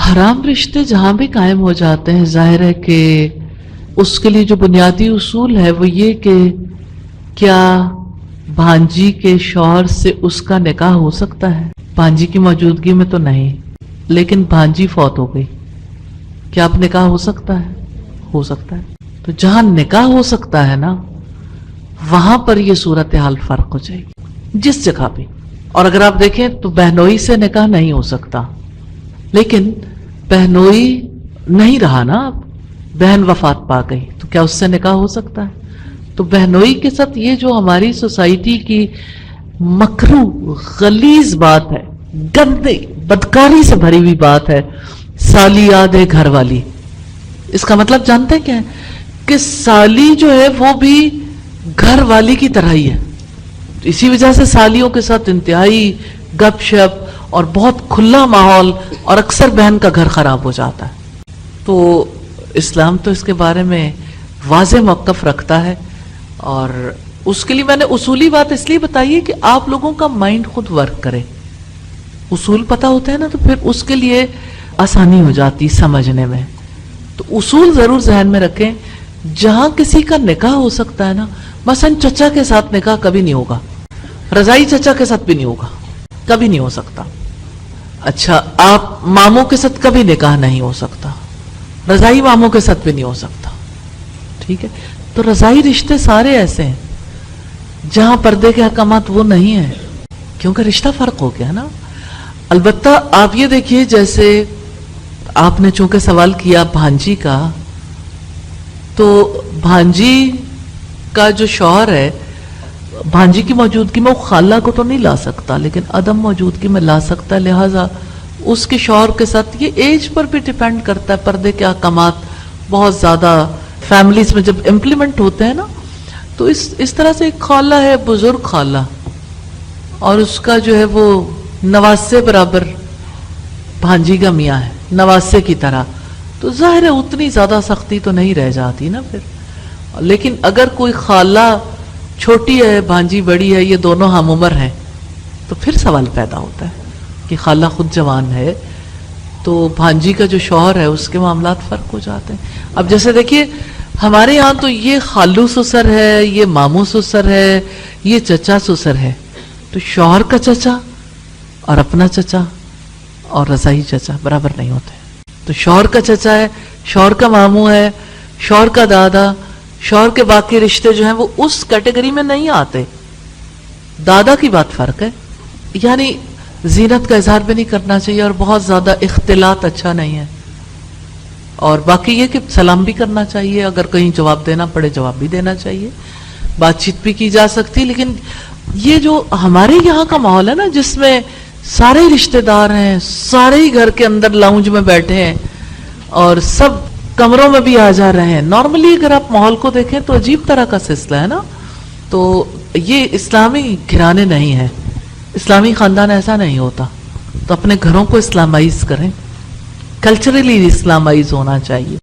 حرام رشتے جہاں بھی قائم ہو جاتے ہیں، ظاہر ہے کہ اس کے لیے جو بنیادی اصول ہے وہ یہ کہ کیا بھانجی کے شوہر سے اس کا نکاح ہو سکتا ہے؟ بھانجی کی موجودگی میں تو نہیں، لیکن بھانجی فوت ہو گئی، کیا اب نکاح ہو سکتا ہے؟ ہو سکتا ہے۔ تو جہاں نکاح ہو سکتا ہے نا، وہاں پر یہ صورتحال فرق ہو جائے گی جس جگہ بھی۔ اور اگر آپ دیکھیں تو بہنوئی سے نکاح نہیں ہو سکتا، لیکن بہنوئی نہیں رہا نا، اب بہن وفات پا گئی تو کیا اس سے نکاح ہو سکتا ہے؟ تو بہنوئی کے ساتھ یہ جو ہماری سوسائٹی کی مکروہ غلیظ بات ہے، گندی بدکاری سے بھری ہوئی بات ہے، سالی یاد ہے گھر والی، اس کا مطلب جانتے ہیں کیا ہے؟ کہ سالی جو ہے وہ بھی گھر والی کی طرح ہی ہے۔ اسی وجہ سے سالیوں کے ساتھ انتہائی گپ شپ اور بہت کھلا ماحول، اور اکثر بہن کا گھر خراب ہو جاتا ہے۔ تو اسلام تو اس کے بارے میں واضح موقف رکھتا ہے، اور اس کے لیے میں نے اصولی بات اس لیے بتائی ہے کہ آپ لوگوں کا مائنڈ خود ورک کرے۔ اصول پتہ ہوتا ہے نا تو پھر اس کے لیے آسانی ہو جاتی سمجھنے میں۔ تو اصول ضرور ذہن میں رکھیں۔ جہاں کسی کا نکاح ہو سکتا ہے نا، مثلا چچا کے ساتھ نکاح کبھی نہیں ہوگا، رضائی چچا کے ساتھ بھی نہیں ہوگا، کبھی نہیں ہو سکتا۔ اچھا، آپ ماموں کے ساتھ کبھی نکاح نہیں ہو سکتا، رضائی ماموں کے ساتھ بھی نہیں ہو سکتا، ٹھیک ہے؟ تو رضائی رشتے سارے ایسے ہیں جہاں پردے کے احکامات وہ نہیں ہیں، کیونکہ رشتہ فرق ہو گیا نا۔ البتہ آپ یہ دیکھیے، جیسے آپ نے چونکہ سوال کیا بھانجی کا، تو بھانجی کا جو شوہر ہے، بھانجی کی موجودگی میں وہ خالہ کو تو نہیں لا سکتا، لیکن عدم موجودگی میں لا سکتا ہے، لہٰذا اس کے شوہر کے ساتھ یہ ایج پر بھی ڈیپینڈ کرتا ہے۔ پردے کے احکامات بہت زیادہ فیملیز میں جب امپلیمنٹ ہوتے ہیں نا، تو اس طرح سے ایک خالہ ہے، بزرگ خالہ، اور اس کا جو ہے وہ نواسے برابر بھانجی کا میاں ہے، نواسے کی طرح، تو ظاہر ہے اتنی زیادہ سختی تو نہیں رہ جاتی نا پھر۔ لیکن اگر کوئی خالہ چھوٹی ہے، بھانجی بڑی ہے، یہ دونوں ہم عمر ہیں، تو پھر سوال پیدا ہوتا ہے کہ خالہ خود جوان ہے تو بھانجی کا جو شوہر ہے اس کے معاملات فرق ہو جاتے ہیں۔ اب جیسے دیکھیے ہمارے یہاں تو یہ خالو سسر ہے، یہ ماموں سسر ہے، یہ چچا سسر ہے، تو شوہر کا چچا اور اپنا چچا اور رضائی چچا برابر نہیں ہوتے۔ تو شوہر کا چچا ہے، شوہر کا ماموں ہے، شوہر کا دادا، شوہر کے باقی رشتے جو ہیں وہ اس کیٹیگری میں نہیں آتے۔ دادا کی بات فرق ہے، یعنی زینت کا اظہار بھی نہیں کرنا چاہیے، اور بہت زیادہ اختلاط اچھا نہیں ہے، اور باقی یہ کہ سلام بھی کرنا چاہیے، اگر کہیں جواب دینا پڑے جواب بھی دینا چاہیے، بات چیت بھی کی جا سکتی۔ لیکن یہ جو ہمارے یہاں کا ماحول ہے نا، جس میں سارے رشتہ دار ہیں، سارے ہی گھر کے اندر لاؤنج میں بیٹھے ہیں، اور سب کمروں میں بھی آ جا رہے ہیں، نارملی اگر آپ ماحول کو دیکھیں تو عجیب طرح کا سلسلہ ہے نا۔ تو یہ اسلامی گھرانے نہیں ہے، اسلامی خاندان ایسا نہیں ہوتا۔ تو اپنے گھروں کو اسلامائز کریں، کلچرلی اسلامائز ہونا چاہیے۔